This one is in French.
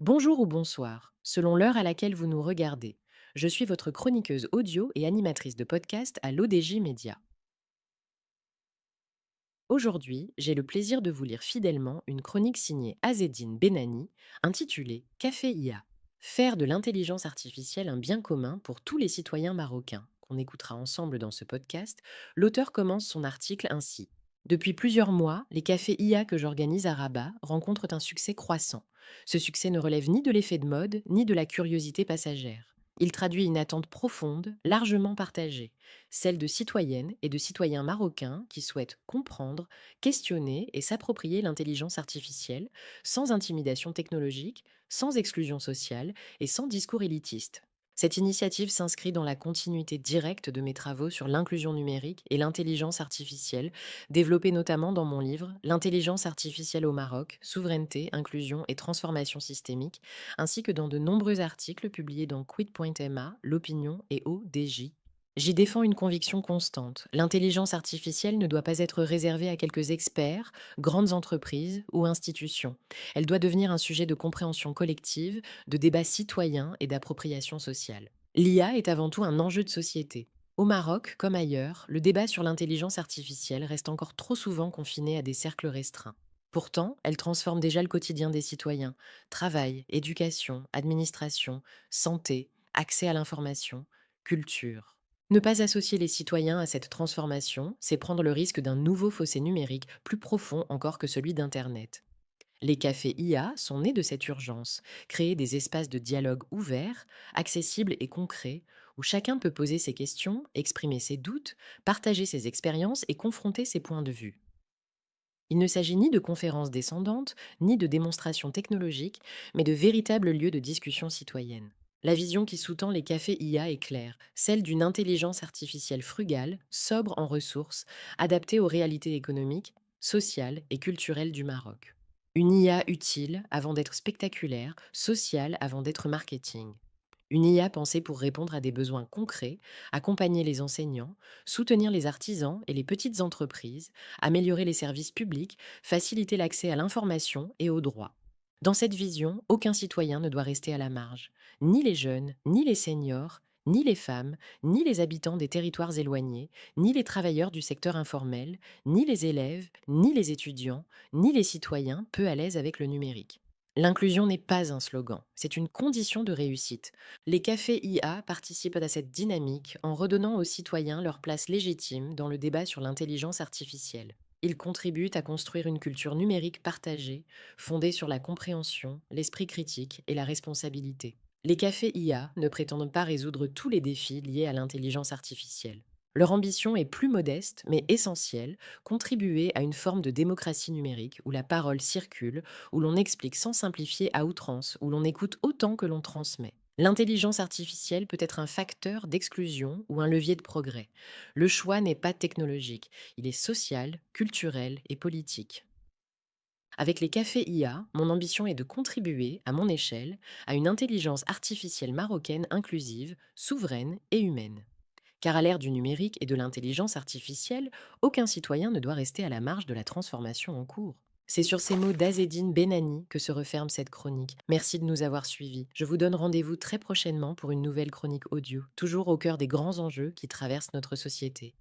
Bonjour ou bonsoir, selon l'heure à laquelle vous nous regardez. Je suis votre chroniqueuse audio et animatrice de podcast à l'ODJ Média. Aujourd'hui, j'ai le plaisir de vous lire fidèlement une chronique signée Azedine Benani, intitulée Café IA. Faire de l'intelligence artificielle un bien commun pour tous les citoyens marocains, qu'on écoutera ensemble dans ce podcast, l'auteur commence son article ainsi. Depuis plusieurs mois, les cafés IA que j'organise à Rabat rencontrent un succès croissant. Ce succès ne relève ni de l'effet de mode, ni de la curiosité passagère. Il traduit une attente profonde, largement partagée, celle de citoyennes et de citoyens marocains qui souhaitent comprendre, questionner et s'approprier l'intelligence artificielle sans intimidation technologique, sans exclusion sociale et sans discours élitiste. Cette initiative s'inscrit dans la continuité directe de mes travaux sur l'inclusion numérique et l'intelligence artificielle, développés notamment dans mon livre L'intelligence artificielle au Maroc, souveraineté, inclusion et transformation systémique, ainsi que dans de nombreux articles publiés dans Quid.ma, L'Opinion et ODJ. J'y défends une conviction constante. L'intelligence artificielle ne doit pas être réservée à quelques experts, grandes entreprises ou institutions. Elle doit devenir un sujet de compréhension collective, de débat citoyen et d'appropriation sociale. L'IA est avant tout un enjeu de société. Au Maroc, comme ailleurs, le débat sur l'intelligence artificielle reste encore trop souvent confiné à des cercles restreints. Pourtant, elle transforme déjà le quotidien des citoyens. Travail, éducation, administration, santé, accès à l'information, culture. Ne pas associer les citoyens à cette transformation, c'est prendre le risque d'un nouveau fossé numérique plus profond encore que celui d'Internet. Les cafés IA sont nés de cette urgence, créer des espaces de dialogue ouverts, accessibles et concrets, où chacun peut poser ses questions, exprimer ses doutes, partager ses expériences et confronter ses points de vue. Il ne s'agit ni de conférences descendantes, ni de démonstrations technologiques, mais de véritables lieux de discussion citoyenne. La vision qui sous-tend les cafés IA est claire, celle d'une intelligence artificielle frugale, sobre en ressources, adaptée aux réalités économiques, sociales et culturelles du Maroc. Une IA utile avant d'être spectaculaire, sociale avant d'être marketing. Une IA pensée pour répondre à des besoins concrets, accompagner les enseignants, soutenir les artisans et les petites entreprises, améliorer les services publics, faciliter l'accès à l'information et aux droits. Dans cette vision, aucun citoyen ne doit rester à la marge. Ni les jeunes, ni les seniors, ni les femmes, ni les habitants des territoires éloignés, ni les travailleurs du secteur informel, ni les élèves, ni les étudiants, ni les citoyens peu à l'aise avec le numérique. L'inclusion n'est pas un slogan, c'est une condition de réussite. Les cafés IA participent à cette dynamique en redonnant aux citoyens leur place légitime dans le débat sur l'intelligence artificielle. Ils contribuent à construire une culture numérique partagée, fondée sur la compréhension, l'esprit critique et la responsabilité. Les cafés IA ne prétendent pas résoudre tous les défis liés à l'intelligence artificielle. Leur ambition est plus modeste, mais essentielle, contribuer à une forme de démocratie numérique où la parole circule, où l'on explique sans simplifier à outrance, où l'on écoute autant que l'on transmet. L'intelligence artificielle peut être un facteur d'exclusion ou un levier de progrès. Le choix n'est pas technologique, il est social, culturel et politique. Avec les cafés IA, mon ambition est de contribuer, à mon échelle, à une intelligence artificielle marocaine inclusive, souveraine et humaine. Car à l'ère du numérique et de l'intelligence artificielle, aucun citoyen ne doit rester à la marge de la transformation en cours. C'est sur ces mots d'Azedine Benani que se referme cette chronique. Merci de nous avoir suivis. Je vous donne rendez-vous très prochainement pour une nouvelle chronique audio, toujours au cœur des grands enjeux qui traversent notre société.